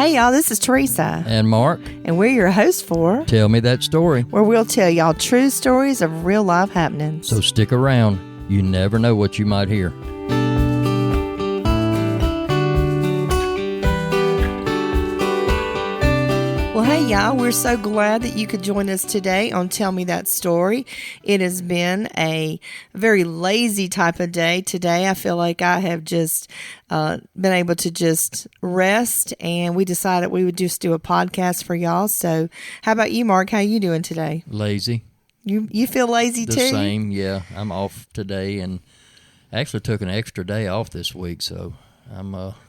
Hey y'all, this is Theresa. And Mark. And we're your hosts for Tell Me That Story, where we'll tell y'all true stories of real life happenings. So stick around. You never know what you might hear. Well, hey y'all, we're so glad that you could join us today on Tell Me That Story. It has been a very lazy type of day today. I feel like I have just been able to just rest, and we decided we would just do a podcast for y'all. So how about you, Mark? How you doing today? Lazy. You feel lazy too? The same, yeah. I'm off today and actually took an extra day off this week, so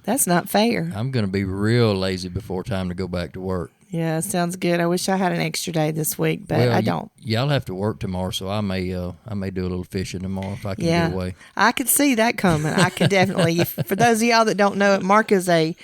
That's not fair. I'm going to be real lazy before time to go back to work. Yeah, sounds good. I wish I had an extra day this week, but I don't. Y'all have to work tomorrow, so I may do a little fishing tomorrow if I can get away. I could see that coming. I could definitely. For those of y'all that don't know it, Mark is a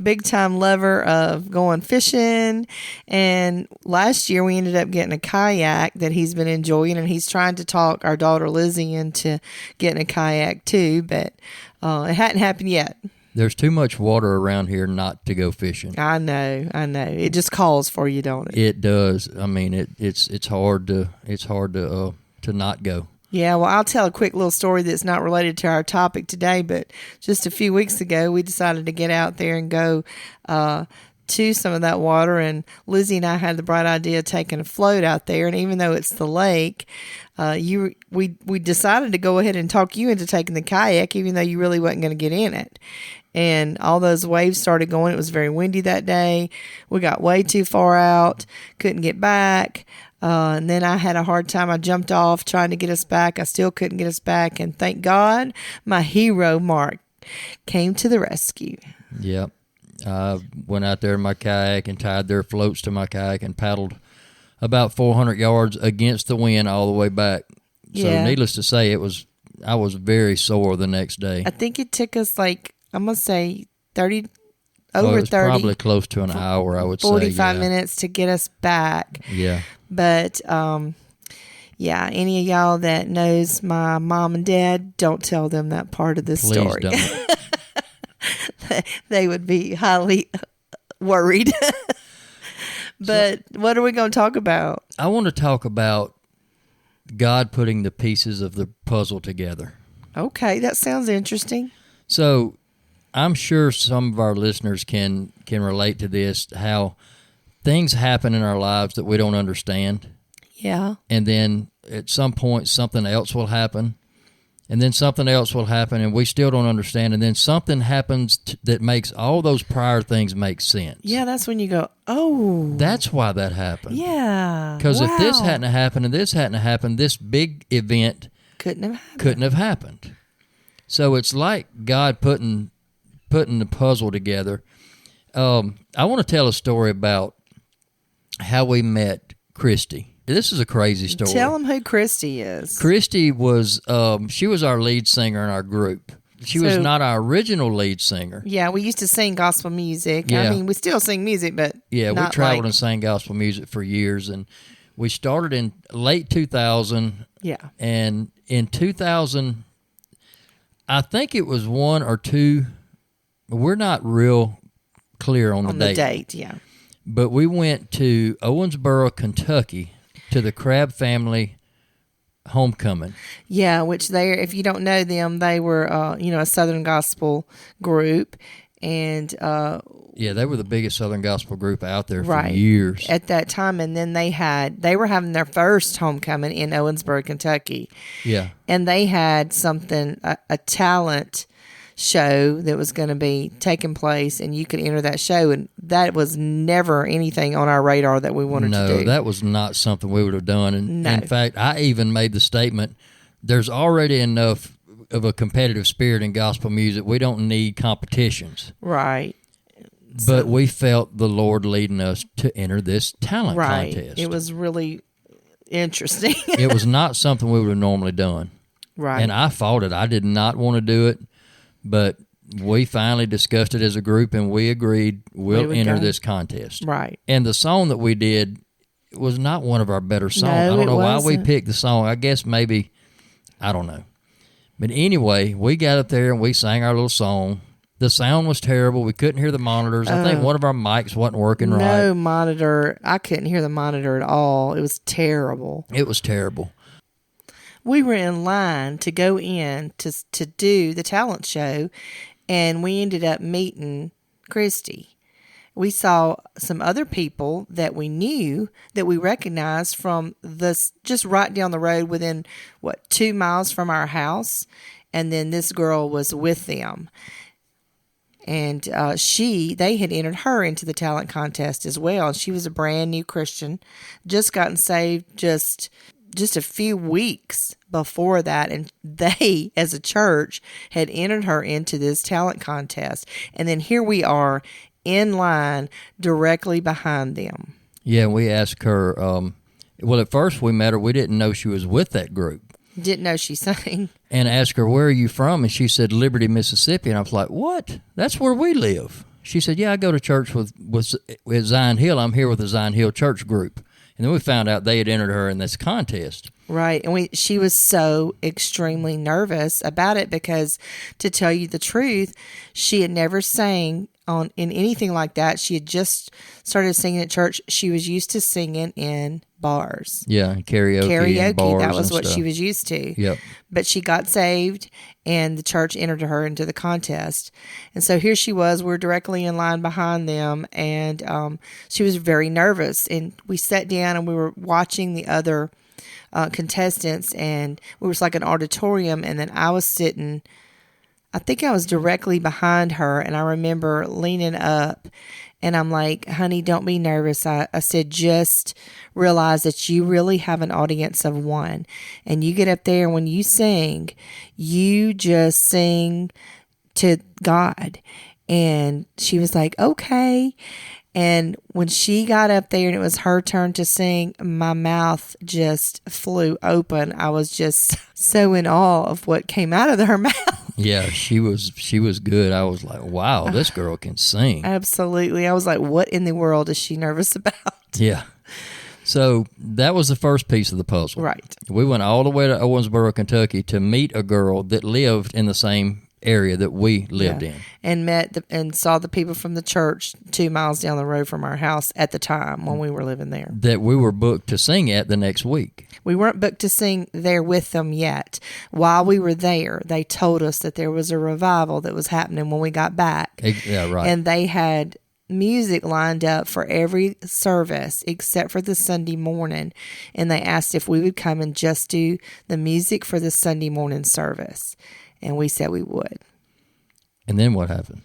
big-time lover of going fishing, and last year we ended up getting a kayak that he's been enjoying, and he's trying to talk our daughter Lizzie into getting a kayak too, but it hadn't happened yet. There's too much water around here not to go fishing. I know. It just calls for you, don't it? It does. I mean, it's hard to not go. Yeah, well, I'll tell a quick little story that's not related to our topic today, but just a few weeks ago, we decided to get out there and go to some of that water, and Lizzie and I had the bright idea of taking a float out there, and even though it's the lake, we decided to go ahead and talk you into taking the kayak, even though you really wasn't going to get in it. And all those waves started going. It was very windy that day. We got way too far out, couldn't get back. And then I had a hard time. I jumped off trying to get us back. I still couldn't get us back. And thank God, my hero, Mark, came to the rescue. Yep. I went out there in my kayak and tied their floats to my kayak and paddled about 400 yards against the wind all the way back. So needless to say, I was very sore the next day. I think it took us I'm going to say 30. It was probably close to an hour, I would 45 say. minutes to get us back. Yeah. But, any of y'all that knows my mom and dad, don't tell them that part of this story. Please don't. They would be highly worried. But what are we going to talk about? I want to talk about God putting the pieces of the puzzle together. Okay, that sounds interesting. So I'm sure some of our listeners can relate to this, how things happen in our lives that we don't understand. Yeah. And then at some point something else will happen. And then something else will happen and we still don't understand. And then something happens that makes all those prior things make sense. Yeah, that's when you go, oh. That's why that happened. Yeah. Because if this hadn't happened and this hadn't happened, this big event couldn't have happened. So it's like God putting the puzzle together. I want to tell a story about how we met Christy. This is a crazy story. Tell them who Christy is. Christy was, she was our lead singer in our group. She was not our original lead singer. Yeah, we used to sing gospel music. Yeah. I mean, we still sing music, but yeah, we traveled and sang gospel music for years, and we started in late 2000. Yeah. And in 2000, I think it was 1 or 2. We're not real clear on the date. On the date, yeah. But we went to Owensboro, Kentucky, to the Crabb family homecoming. Yeah, which if you don't know them, they were, a Southern gospel group. And they were the biggest Southern gospel group out there for years. At that time. And then they were having their first homecoming in Owensboro, Kentucky. Yeah. And they had something, a talent show that was going to be taking place, and you could enter that show, and that was never anything on our radar that we wanted to do. No, that was not something we would have done. And in fact, I even made the statement, there's already enough of a competitive spirit in gospel music. We don't need competitions. Right. But we felt the Lord leading us to enter this talent contest. It was really interesting. It was not something we would have normally done. Right. And I fought it. I did not want to do it. But we finally discussed it as a group, and we agreed we'll enter this contest. Right. And the song that we did was not one of our better songs. No, I don't know why we wasn't. picked the song. I guess maybe, I don't know. But anyway, we got up there and we sang our little song, The sound was terrible. We couldn't hear the monitors. I think one of our mics wasn't working right. No monitor. I couldn't hear the monitor at all. It was terrible. It was terrible. We were in line to go in to do the talent show, and we ended up meeting Christy. We saw some other people that we knew, that we recognized from this, just right down the road within, 2 miles from our house. And then this girl was with them. And they had entered her into the talent contest as well. She was a brand new Christian, just gotten saved just a few weeks before that. And they, as a church, had entered her into this talent contest. And then here we are in line directly behind them. Yeah, we asked her, well, at first we met her, we didn't know she was with that group. Didn't know she sang. And asked her, where are you from? And she said, Liberty, Mississippi. And I was like, what? That's where we live. She said, yeah, I go to church with Zion Hill. I'm here with the Zion Hill church group. And then we found out they had entered her in this contest. Right. And she was so extremely nervous about it because, to tell you the truth, she had never sang in anything like that. She had just started singing at church. She was used to singing in bars. Yeah, karaoke and bars, that was what stuff. She was used to. Yep. But she got saved, and the church entered her into the contest. And so here she was. We're directly in line behind them, and she was very nervous. And we sat down, and we were watching the other contestants, and it was like an auditorium, and then I was sitting, I think I was directly behind her, and I remember leaning up, and I'm like, honey, don't be nervous. I said, just realize that you really have an audience of one, and you get up there, and when you sing, you just sing to God. And she was like, okay. And when she got up there and it was her turn to sing, my mouth just flew open. I was just so in awe of what came out of her mouth. Yeah, she was good. I was like, wow, this girl can sing. Absolutely. I was like, what in the world is she nervous about? Yeah. So that was the first piece of the puzzle. Right. We went all the way to Owensboro, Kentucky to meet a girl that lived in the same area that we lived in, and saw the people from the church 2 miles down the road from our house at the time when we were living there, that we were booked to sing at the next week. We weren't booked to sing there with them yet. While we were there, they told us that there was a revival that was happening when we got back. Yeah, right. And they had music lined up for every service except for the Sunday morning, and they asked if we would come and just do the music for the Sunday morning service. And we said we would. And then what happened?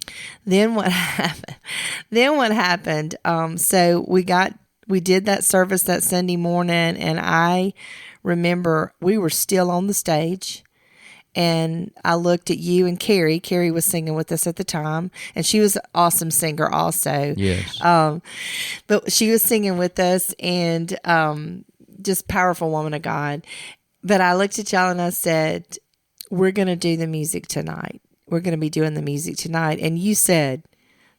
So we did that service that Sunday morning, and I remember we were still on the stage, and I looked at you and Carrie. Carrie was singing with us at the time, and she was an awesome singer also. Yes. But she was singing with us, and just powerful woman of God. But I looked at y'all and I said, we're going to do the music tonight. We're going to be doing the music tonight. And you said,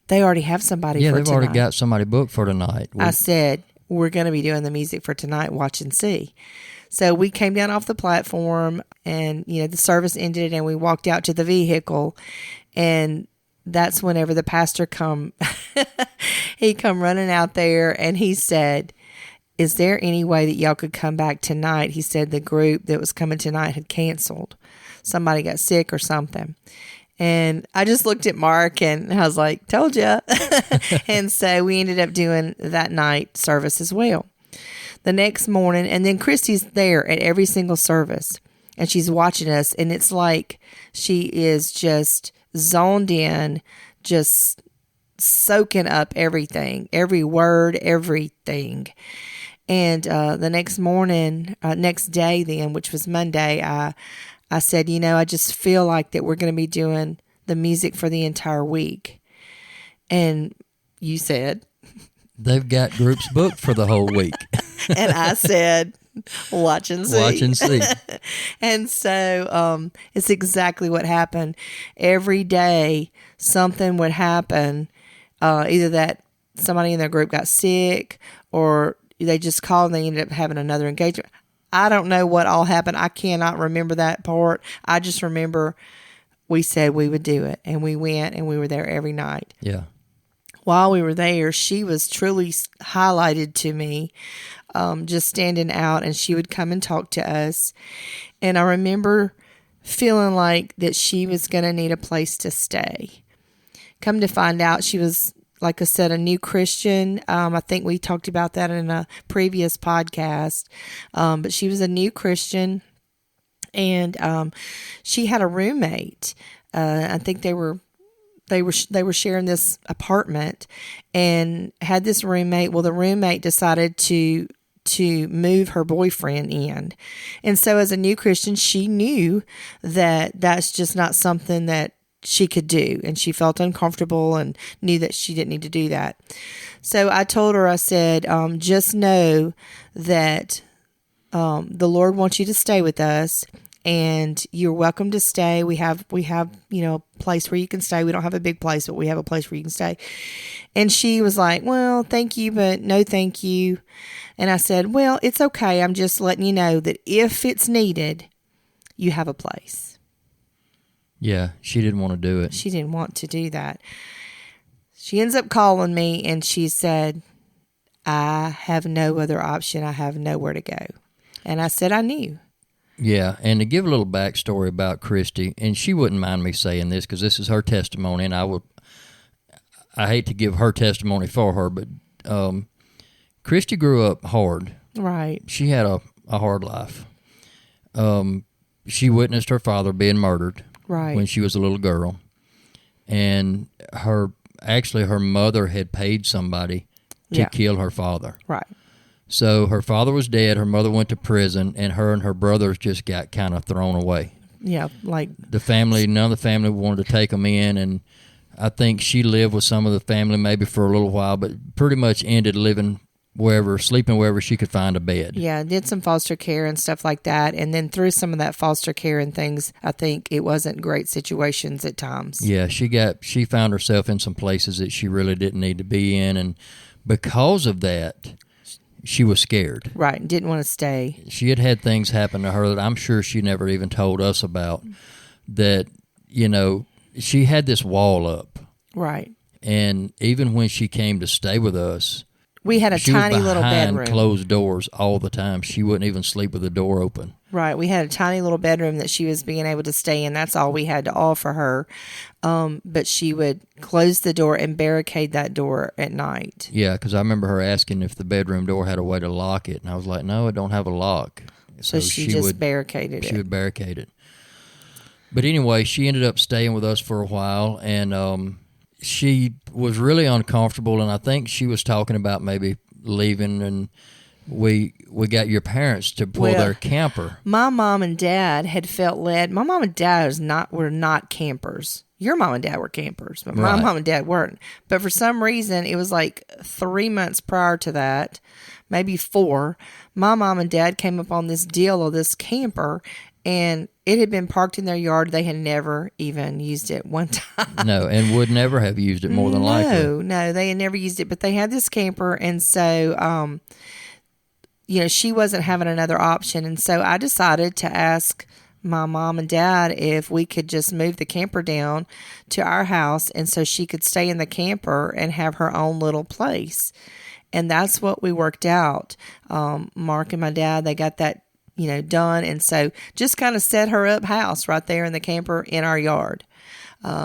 they already have somebody for tonight. Yeah, they've already got somebody booked for tonight. I said, we're going to be doing the music for tonight, watch and see. So we came down off the platform, and, the service ended, and we walked out to the vehicle. And that's whenever the pastor he come running out there, and he said, is there any way that y'all could come back tonight? He said the group that was coming tonight had canceled. Somebody got sick or something. And I just looked at Mark and I was like, told ya. And so we ended up doing that night service as well. The next morning, and then Christy's there at every single service, and she's watching us, and it's like she is just zoned in, just soaking up everything, every word, everything. And the next day then, which was Monday, I said, I just feel like that we're going to be doing the music for the entire week. And you said, they've got groups booked for the whole week. And I said, watch and see. Watch and see. And so it's exactly what happened. Every day something would happen, either that somebody in their group got sick, or they just called and they ended up having another engagement. I don't know what all happened. I cannot remember that part. I just remember we said we would do it. And we went, and we were there every night. Yeah. While we were there, she was truly highlighted to me, just standing out, and she would come and talk to us. And I remember feeling like that she was going to need a place to stay. Come to find out, she was, like I said, a new Christian. I think we talked about that in a previous podcast. But she was a new Christian, and she had a roommate. I think they were sharing this apartment, and had this roommate. Well, the roommate decided to move her boyfriend in. And so as a new Christian, she knew that that's just not something that she could do. And she felt uncomfortable and knew that she didn't need to do that. So I told her, I said, just know that the Lord wants you to stay with us, and you're welcome to stay. We have, a place where you can stay. We don't have a big place, but we have a place where you can stay. And she was like, well, thank you, but no thank you. And I said, well, it's okay. I'm just letting you know that if it's needed, you have a place. Yeah, she didn't want to do it. She didn't want to do that. She ends up calling me, and she said, I have no other option. I have nowhere to go. And I said, I knew. Yeah, and to give a little backstory about Christy, and she wouldn't mind me saying this because this is her testimony, and I hate to give her testimony for her, but Christy grew up hard. Right. She had a hard life. She witnessed her father being murdered when she was a little girl, and her mother had paid somebody to kill her father. Right. So her father was dead, her mother went to prison, and her brothers just got kind of thrown away. Yeah, like... none of the family wanted to take them in, and I think she lived with some of the family maybe for a little while, but pretty much ended sleeping wherever she could find a bed. Yeah, did some foster care and stuff like that, and then through some of that foster care and things, I think it wasn't great situations at times. Yeah, she found herself in some places that she really didn't need to be in, and because of that... she was scared. Right, didn't want to stay. She had things happen to her that I'm sure she never even told us about, that, she had this wall up. Right. And even when she came to stay with us, we had a tiny little bedroom. She was behind closed doors all the time. She wouldn't even sleep with the door open. Right. We had a tiny little bedroom that she was being able to stay in. That's all we had to offer her. But she would close the door and barricade that door at night. Yeah, because I remember her asking if the bedroom door had a way to lock it. And I was like, no, it don't have a lock. So she just barricaded it. She would barricade it. But anyway, she ended up staying with us for a while. And she was really uncomfortable. And I think she was talking about maybe leaving, and we got your parents to pull their camper. My mom and dad had felt led. My mom and dad were not campers. Your mom and dad were campers, but my mom and dad weren't. But for some reason, it was like 3 months prior to that, maybe 4, my mom and dad came up on this deal of this camper, and it had been parked in their yard. They had never even used it one time. No, and would never have used it more than likely. No, they had never used it, but they had this camper, and so... she wasn't having another option. And so I decided to ask my mom and dad if we could just move the camper down to our house, and so she could stay in the camper and have her own little place. And that's what we worked out. Mark and my dad, they got that, done. And so just kind of set her up house right there in the camper in our yard,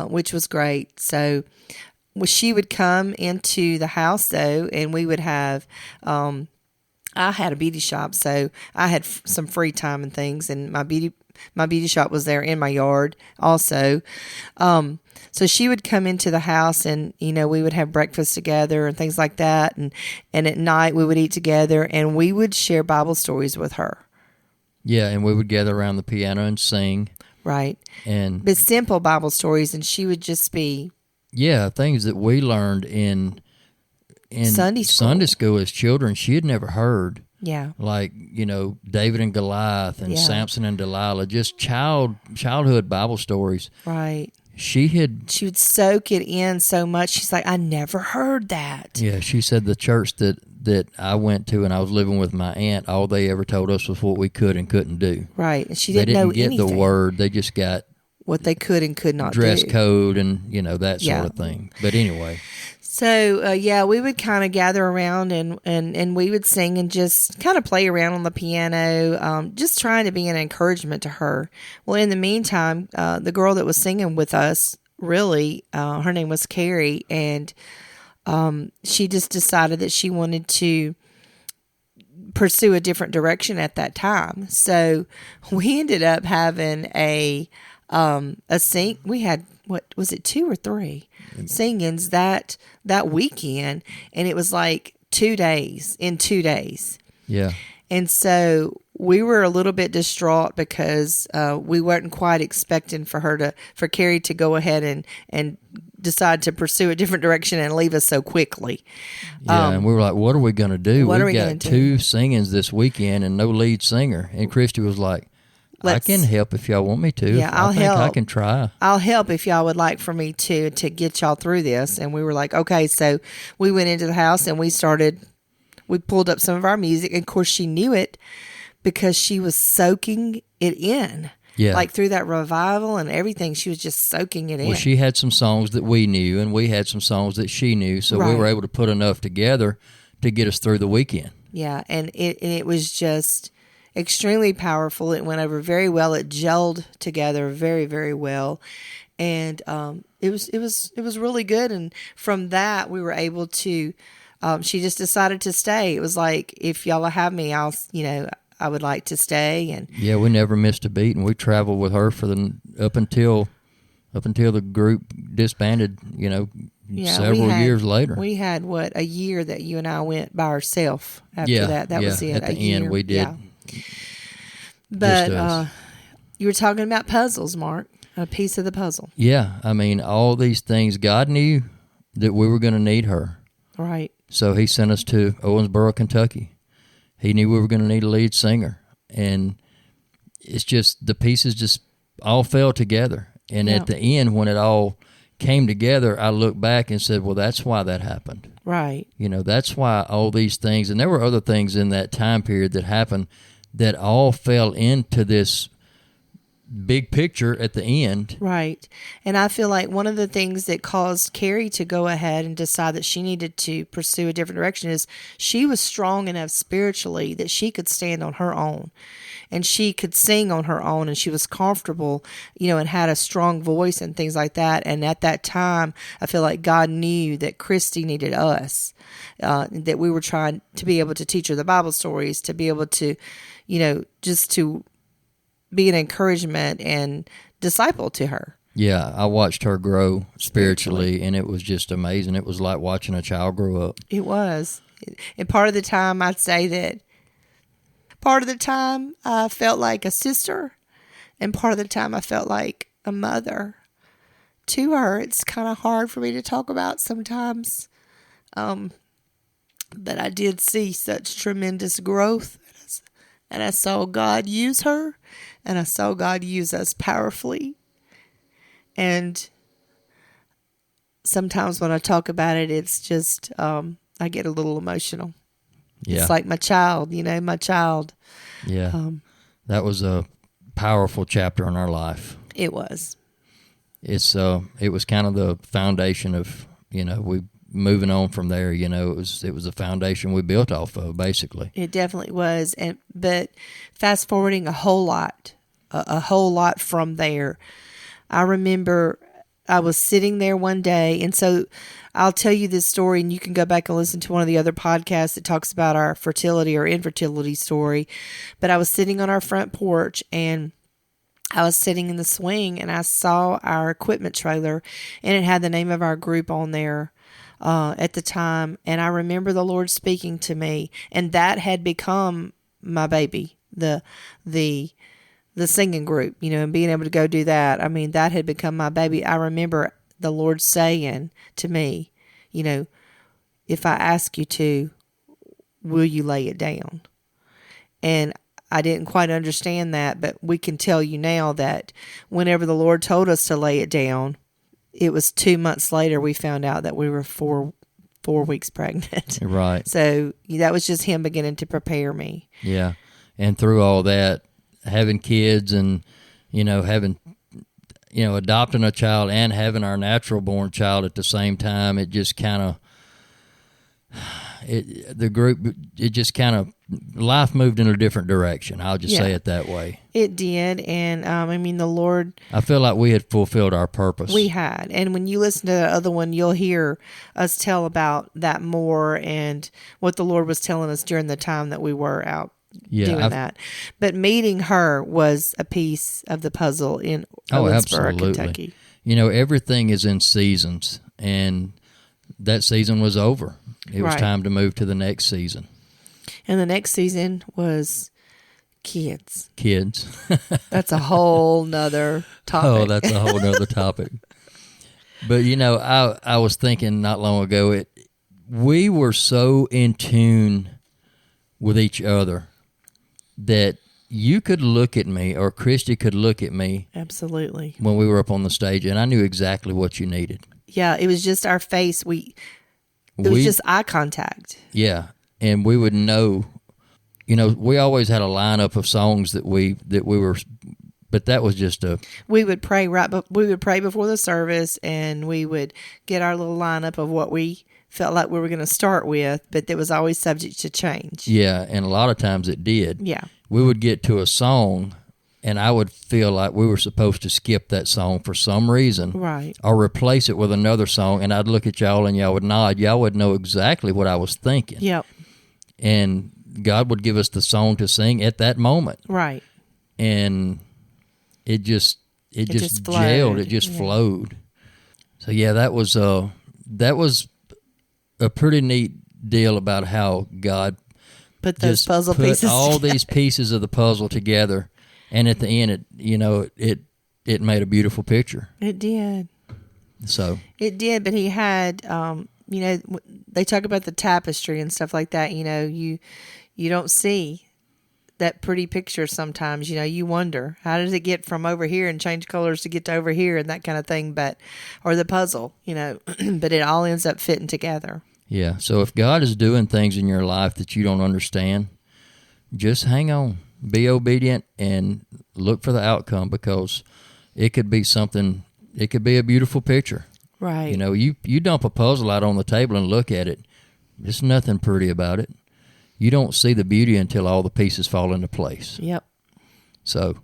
which was great. So she would come into the house though, and we would have, I had a beauty shop, so I had some free time and things, and my beauty shop was there in my yard also. So she would come into the house, and we would have breakfast together and things like that, and at night we would eat together, and we would share Bible stories with her. Yeah, and we would gather around the piano and sing. Right. But simple Bible stories, and she would just be... Yeah, things that we learned in Sunday school as children, she had never heard. Yeah. Like, David and Goliath and Samson and Delilah, just childhood Bible stories. Right. She would soak it in so much. She's like, I never heard that. Yeah, she said the church that I went to and I was living with my aunt, all they ever told us was what we could and couldn't do. Right. And she didn't know anything. They didn't get the word. They just got what they could and could not dress do. code and that sort of thing. But anyway. So, we would kind of gather around and we would sing and just kind of play around on the piano, just trying to be an encouragement to her. Well, in the meantime, the girl that was singing with us, really, her name was Carrie, and she just decided that she wanted to pursue a different direction at that time. So we ended up having a sing. We had, what was it, 2 or 3 singings that weekend, and it was like 2 days in 2 days. Yeah. And so we were a little bit distraught because we weren't quite expecting for Carrie to go ahead and decide to pursue a different direction and leave us so quickly. Yeah, and we were like, what are we going to do? We've got 2 singings this weekend and no lead singer. And Christy was like, I can help if y'all want me to. Yeah, I'll help. I can try. I'll help if y'all would like for me to get y'all through this. And we were like, okay. So we went into the house and we pulled up some of our music. And of course, she knew it because she was soaking it in. Yeah. Like through that revival and everything, she was just soaking it in. Well, she had some songs that we knew, and we had some songs that she knew. So we were able to put enough together to get us through the weekend. Yeah, and it was just extremely powerful. It went over very well. It gelled together very, very well, and it was really good. And from that, we were able to. She just decided to stay. It was like, if y'all have me, I would like to stay. And yeah, we never missed a beat, and we traveled with her for up until the group disbanded. Several years later. We had a year that you and I went by ourselves. After that was it. At the end, we did. Yeah. But you were talking about puzzles, Mark. A piece of the puzzle. Yeah, I mean, all these things. God knew that we were going to need her. Right. So He sent us to Owensboro, Kentucky. He knew we were going to need a lead singer, and it's just the pieces just all fell together. And at the end, when it all came together, I looked back and said, well, that's why that happened. Right. That's why all these things, and there were other things in that time period that happened that all fell into this big picture at the end. Right. And I feel like one of the things that caused Carrie to go ahead and decide that she needed to pursue a different direction is she was strong enough spiritually that she could stand on her own and she could sing on her own, and she was comfortable, and had a strong voice and things like that. And at that time, I feel like God knew that Christy needed us, that we were trying to be able to teach her the Bible stories, to be able to, just to be an encouragement and disciple to her. Yeah, I watched her grow spiritually, and it was just amazing. It was like watching a child grow up. It was. And part of the time, I'd say that part of the time I felt like a sister, and part of the time I felt like a mother to her. It's kind of hard for me to talk about sometimes. But I did see such tremendous growth, and I saw God use her, and I saw God use us powerfully. And sometimes when I talk about it, it's just, I get a little emotional. Yeah. It's like my child, my child. Yeah. That was a powerful chapter in our life. It was. It was kind of the foundation of, we moving on from there, it was the foundation we built off of, basically. It definitely was. But fast forwarding a whole lot from there, I remember I was sitting there one day, and so I'll tell you this story, and you can go back and listen to one of the other podcasts that talks about our fertility or infertility story. But I was sitting on our front porch, and I was sitting in the swing, and I saw our equipment trailer, and it had the name of our group on there at the time. And I remember the Lord speaking to me, and that had become my baby, the singing group, and being able to go do that. I mean, that had become my baby. I remember the Lord saying to me, if I ask you to, will you lay it down? And I didn't quite understand that, but we can tell you now that whenever the Lord told us to lay it down, it was 2 months later we found out that we were four weeks pregnant. Right. So that was just Him beginning to prepare me. Yeah. And through all that, having kids and, having adopting a child and having our natural born child at the same time, it just kind of, life moved in a different direction. I'll just say it that way. It did. And, the Lord... I feel like we had fulfilled our purpose. We had. And when you listen to the other one, you'll hear us tell about that more and what the Lord was telling us during the time that we were out doing that. But meeting her was a piece of the puzzle in Owensboro, Kentucky. Everything is in seasons, and that season was over. It was time to move to the next season. And the next season was kids. That's a whole nother topic. Oh, that's a whole nother topic. But, I was thinking not long ago, we were so in tune with each other that you could look at me, or Christy could look at me. Absolutely. When we were up on the stage, and I knew exactly what you needed. Yeah, it was just our face. It was just eye contact. Yeah, and we would know. We always had a lineup of songs that we were, but that was just we would pray we would pray before the service, and we would get our little lineup of what we felt like we were going to start with, but that was always subject to change. Yeah, and a lot of times it did. Yeah. We would get to a song, and I would feel like we were supposed to skip that song for some reason. Right. Or replace it with another song, and I'd look at y'all, and y'all would nod. Y'all would know exactly what I was thinking. Yep. And God would give us the song to sing at that moment. Right. And it just gelled. It just flowed. So, yeah, that was a pretty neat deal about how God put those puzzle pieces all together. These pieces of the puzzle together, and at the end, it made a beautiful picture. It did. So it did, but he had, they talk about the tapestry and stuff like that. You don't see that pretty picture sometimes. You wonder, how does it get from over here and change colors to get to over here and that kind of thing, or the puzzle, but it all ends up fitting together. Yeah, so if God is doing things in your life that you don't understand, just hang on, be obedient, and look for the outcome, because it could be something, it could be a beautiful picture. Right. You dump a puzzle out on the table and look at it, there's nothing pretty about it. You don't see the beauty until all the pieces fall into place. Yep. So,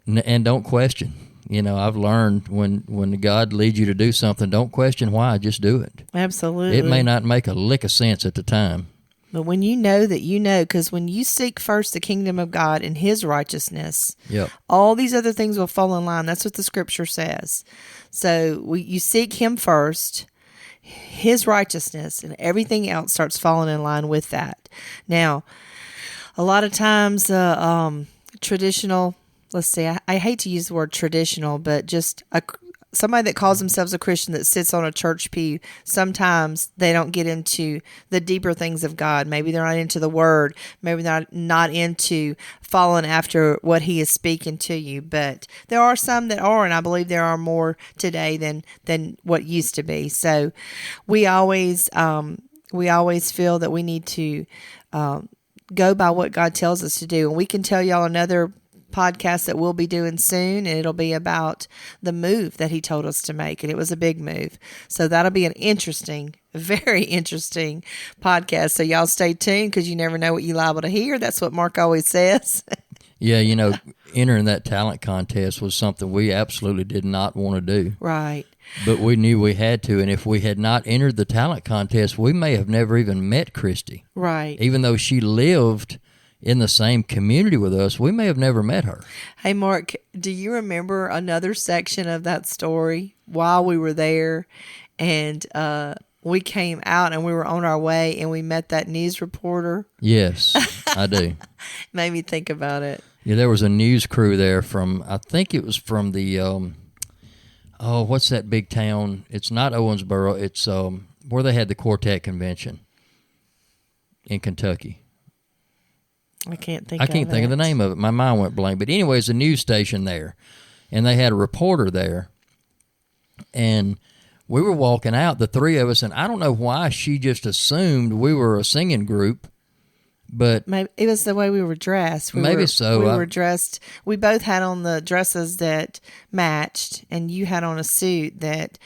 and don't question. I've learned when God leads you to do something, don't question why, just do it. Absolutely. It may not make a lick of sense at the time. But when you know that you know, because when you seek first the kingdom of God and his righteousness, all these other things will fall in line. That's what the scripture says. So you seek him first, his righteousness, and everything else starts falling in line with that. Now, a lot of times traditional... Let's see, I hate to use the word traditional, but just somebody that calls themselves a Christian that sits on a church pew, sometimes they don't get into the deeper things of God. Maybe they're not into the Word. Maybe they're not into following after what He is speaking to you. But there are some that are, and I believe there are more today than what used to be. So we always feel that we need to go by what God tells us to do. And we can tell y'all another podcast that we'll be doing soon, and it'll be about the move that he told us to make, and it was a big move. So that'll be an interesting, very interesting podcast. So y'all stay tuned, because you never know what you're liable to hear. That's what Mark always says. Yeah, entering that talent contest was something we absolutely did not want to do. Right. But we knew we had to, and if we had not entered the talent contest, we may have never even met Christy. Right. Even though she lived in the same community with us, we may have never met her. Hey, Mark, do you remember another section of that story while we were there, and we came out and we were on our way and we met that news reporter? Yes, I do. Made me think about it. Yeah, there was a news crew there I think it was from the, what's that big town? It's not Owensboro. It's where they had the Quartet Convention in Kentucky. I can't think of the name of it. My mind went blank. But anyways, a news station there, and they had a reporter there, and we were walking out, the three of us, and I don't know why she just assumed we were a singing group, But maybe it was the way we were dressed. We were dressed. We both had on the dresses that matched, and you had on a suit that,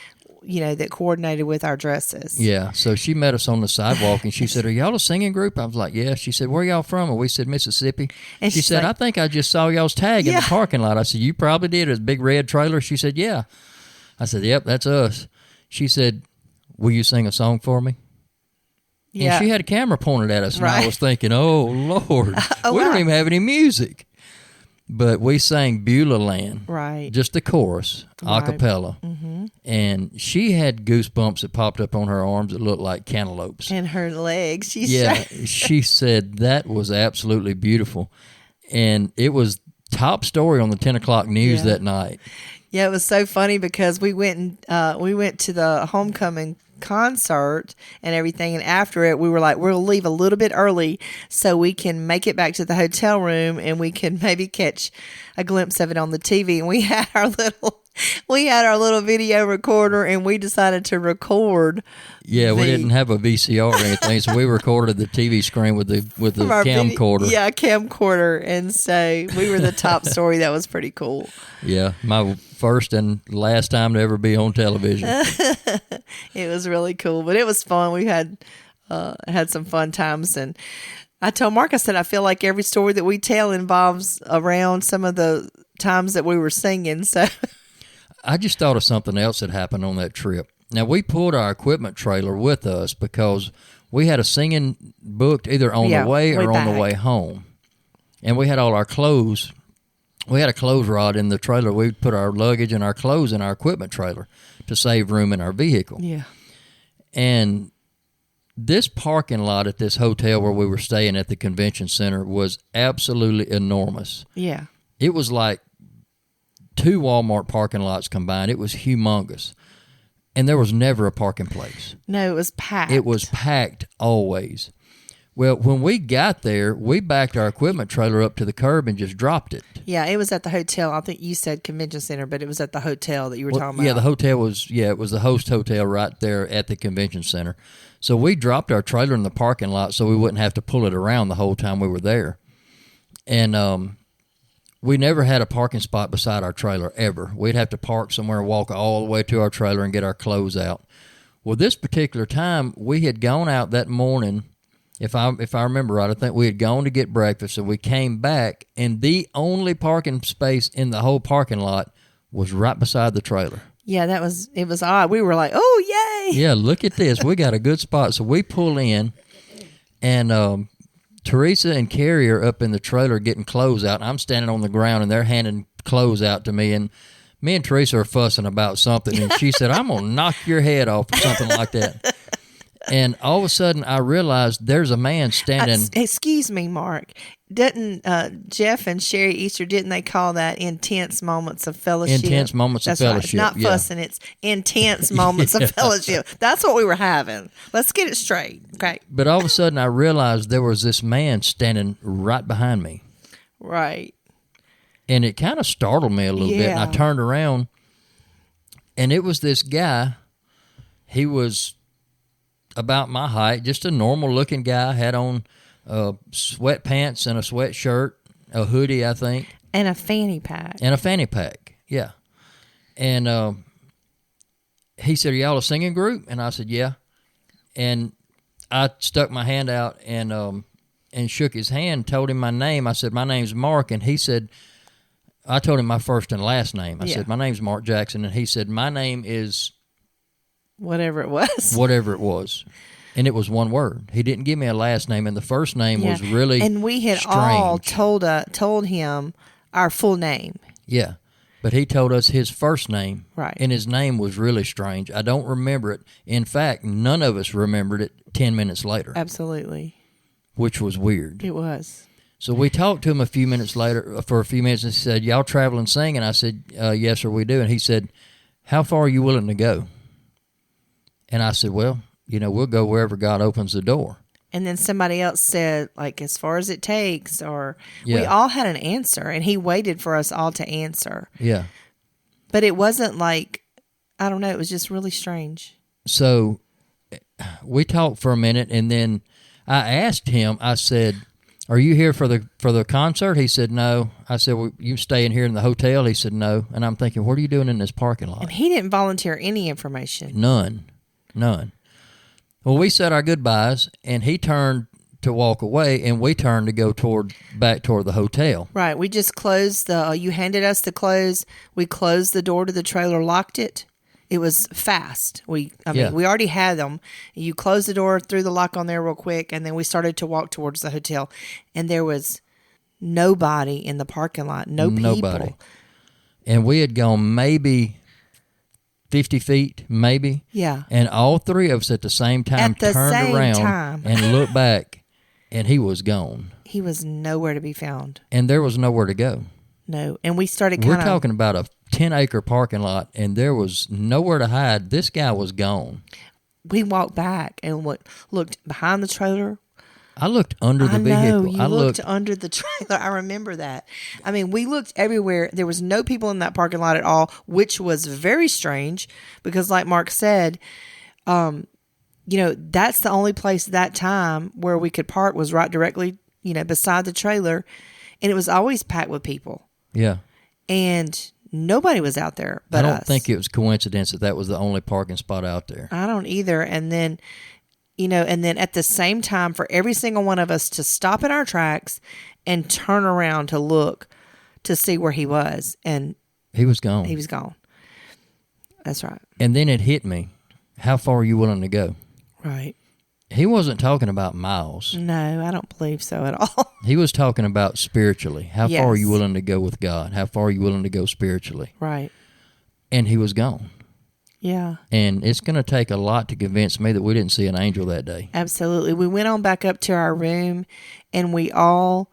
that coordinated with our dresses. Yeah. So she met us on the sidewalk, and she said, "Are y'all a singing group?" I was like, "Yeah." She said, "Where y'all from?" And we said, "Mississippi." And she said, "I think I just saw y'all's tag in the parking lot." I said, "You probably did. It was a big red trailer." She said, "Yeah." I said, "Yep, that's us." She said, "Will you sing a song for me?" Yeah. And she had a camera pointed at us, and I was thinking, "Oh, Lord, we don't even have any music." But we sang Beulah Land, right? Just the chorus, a cappella. Mm-hmm. And she had goosebumps that popped up on her arms that looked like cantaloupes. And her legs. She said that was absolutely beautiful. And it was top story on the 10 o'clock news that night. Yeah, it was so funny because we went to the homecoming concert and everything, and after it we were like, we'll leave a little bit early so we can make it back to the hotel room and we can maybe catch a glimpse of it on the TV. And we had our little video recorder, and we decided to record. Yeah, we didn't have a VCR or anything, so we recorded the TV screen with the camcorder. Camcorder, and so we were the top story. That was pretty cool. Yeah, my first and last time to ever be on television. It was really cool, but it was fun. We had some fun times, and I told Mark, I said, I feel like every story that we tell involves around some of the times that we were singing. So I just thought of something else that happened on that trip. Now, we pulled our equipment trailer with us because we had a singing booked either on the way or on the way home. And we had all our clothes. We had a clothes rod in the trailer. We put our luggage and our clothes in our equipment trailer to save room in our vehicle. Yeah. And this parking lot at this hotel where we were staying at the convention center was absolutely enormous. Yeah. It was like 2 Walmart parking lots combined. It was humongous. And there was never a parking place. No, it was packed. It was packed always. Well, when we got there, we backed our equipment trailer up to the curb and just dropped it. Yeah, it was at the hotel. I think you said convention center, but it was at the hotel that you were talking about. Yeah, the hotel was, it was the host hotel right there at the convention center. So we dropped our trailer in the parking lot so we wouldn't have to pull it around the whole time we were there. And we never had a parking spot beside our trailer, ever. We'd have to park somewhere and walk all the way to our trailer and get our clothes out. Well, this particular time, we had gone out that morning. If I remember right, I think we had gone to get breakfast, and we came back, and the only parking space in the whole parking lot was right beside the trailer. Yeah, it was odd. We were like, oh, yay. Yeah, look at this. We got a good spot. So we pull in, and Theresa and Carrie are up in the trailer getting clothes out, and I'm standing on the ground, and they're handing clothes out to me, and me and Theresa are fussing about something, and she said, "I'm going to knock your head off," or something like that. And all of a sudden, I realized there's a man standing. Excuse me, Mark. Didn't Jeff and Sherry Easter, didn't they call that intense moments of fellowship? Intense moments of fellowship. Right. Not fussing, it's intense moments of fellowship. That's what we were having. Let's get it straight, okay? But all of a sudden, I realized there was this man standing right behind me. Right. And it kind of startled me a little bit. And I turned around, and it was this guy. He was about my height, just a normal-looking guy, had on sweatpants and a sweatshirt, a hoodie, I think. And a fanny pack. Yeah. And he said, "Are y'all a singing group?" And I said, "Yeah." And I stuck my hand out and shook his hand, told him my name. I said, "My name's Mark." And he said, I told him my first and last name. I said, "My name's Mark Jackson." And he said, "My name is..." Whatever it was. Whatever it was. And it was one word. He didn't give me a last name, and the first name was really And we had strange. all told him our full name. Yeah. But he told us his first name. Right. And his name was really strange. I don't remember it. In fact, none of us remembered it 10 minutes later. Absolutely. Which was weird. It was. So we talked to him for a few minutes, and he said, "Y'all travel and sing?" And I said, "Yes, sir, we do." And he said, "How far are you willing to go?" And I said, "Well, we'll go wherever God opens the door." And then somebody else said, like, as far as it takes, or we all had an answer, and he waited for us all to answer. Yeah. But it wasn't like, I don't know, it was just really strange. So we talked for a minute, and then I asked him, I said, "Are you here for the concert?" He said, "No." I said, "Well, you staying here in the hotel?" He said, "No." And I'm thinking, what are you doing in this parking lot? And he didn't volunteer any information. None. Well, we said our goodbyes, and he turned to walk away, and we turned to go back toward the hotel. Right. We just closed you handed us the clothes. We closed the door to the trailer, locked it. It was fast. We already had them. You closed the door, threw the lock on there real quick, and then we started to walk towards the hotel. And there was nobody in the parking lot. Nobody. People. And we had gone maybe 50 feet, maybe. Yeah. And all three of us at the same time turned around and looked back, and he was gone. He was nowhere to be found. And there was nowhere to go. No. And we started We're talking about a 10-acre parking lot, and there was nowhere to hide. This guy was gone. We walked back and looked behind the trailer. I looked under the vehicle. You looked under the trailer. I remember that. I mean, we looked everywhere. There was no people in that parking lot at all, which was very strange because, like Mark said, that's the only place that time where we could park was right directly, beside the trailer, and it was always packed with people. Yeah. And nobody was out there but us. I don't think it was coincidence that was the only parking spot out there. I don't either. And then, and then at the same time, for every single one of us to stop in our tracks and turn around to look to see where he was. And he was gone. He was gone. That's right. And then it hit me. How far are you willing to go? Right. He wasn't talking about miles. No, I don't believe so at all. He was talking about spiritually. How far are you willing to go with God? How far are you willing to go spiritually? Right. And he was gone. Yeah. And it's going to take a lot to convince me that we didn't see an angel that day. Absolutely. We went on back up to our room, and we all,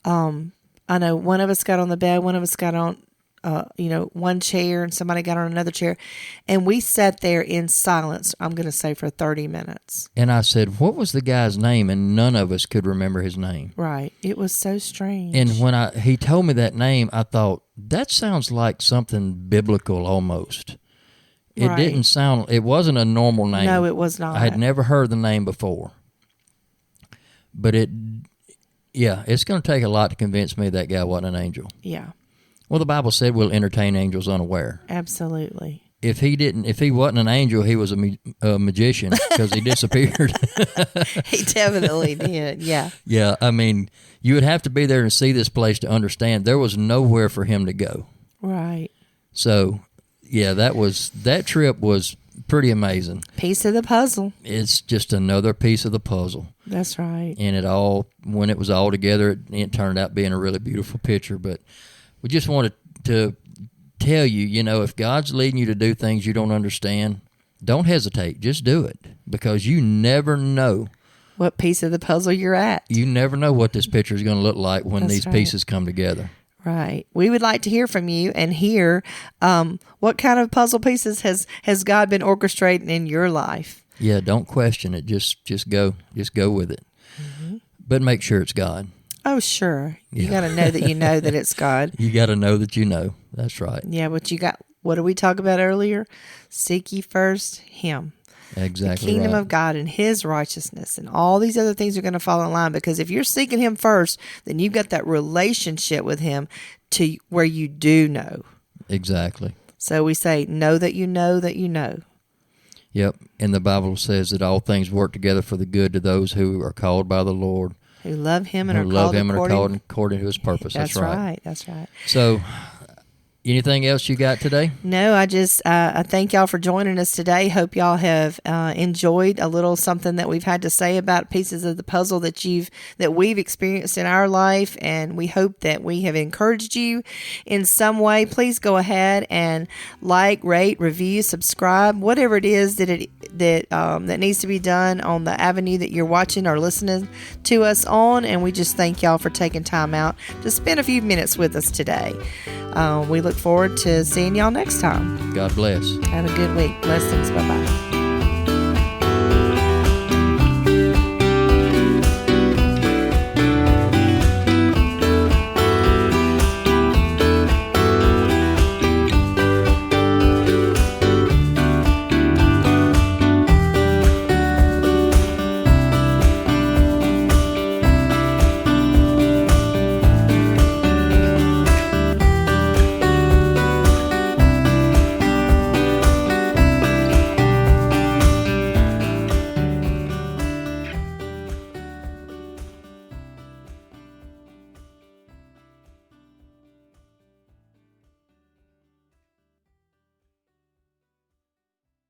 I know one of us got on the bed, one of us got on, one chair, and somebody got on another chair. And we sat there in silence, I'm going to say, for 30 minutes. And I said, what was the guy's name? And none of us could remember his name. Right. It was so strange. And when he told me that name, I thought, that sounds like something biblical almost. It didn't sound, it wasn't a normal name. No, it was not. I had never heard the name before. But it's going to take a lot to convince me that guy wasn't an angel. Yeah. Well, the Bible said we'll entertain angels unaware. Absolutely. If he wasn't an angel, he was a magician because he disappeared. He definitely did, yeah. Yeah, I mean, you would have to be there and see this place to understand there was nowhere for him to go. Right. So, yeah, that trip was pretty amazing. Piece of the puzzle. It's just another piece of the puzzle. That's right. And when it was all together, it turned out being a really beautiful picture. But we just wanted to tell you, if God's leading you to do things you don't understand, don't hesitate. Just do it because you never know what piece of the puzzle you're at. You never know what this picture is going to look like when these pieces come together. Right. We would like to hear from you and hear what kind of puzzle pieces has God been orchestrating in your life. Yeah, don't question it. Just go with it. Mm-hmm. But make sure it's God. Oh, sure. You got to know that you know that it's God. You got to know that you know. That's right. Yeah, but what did we talk about earlier? Seek ye first Him. Exactly. The kingdom right. of God and His righteousness, and all these other things are going to fall in line, because if you're seeking Him first, then you've got that relationship with Him to where you do know. Exactly. So we say, know that you know that you know. Yep. And the Bible says that all things work together for the good to those who are called by the Lord. Who love Him and are called according to His purpose. That's right. That's right. So, anything else you got today? No, I just I thank y'all for joining us today. Hope y'all have enjoyed a little something that we've had to say about pieces of the puzzle that we've experienced in our life, and we hope that we have encouraged you in some way. Please go ahead and like, rate, review, subscribe, whatever it is that needs to be done on the avenue that you're watching or listening to us on. And we just thank y'all for taking time out to spend a few minutes with us today. We look forward to seeing y'all next time. God bless. Have a good week. Blessings. Bye-bye.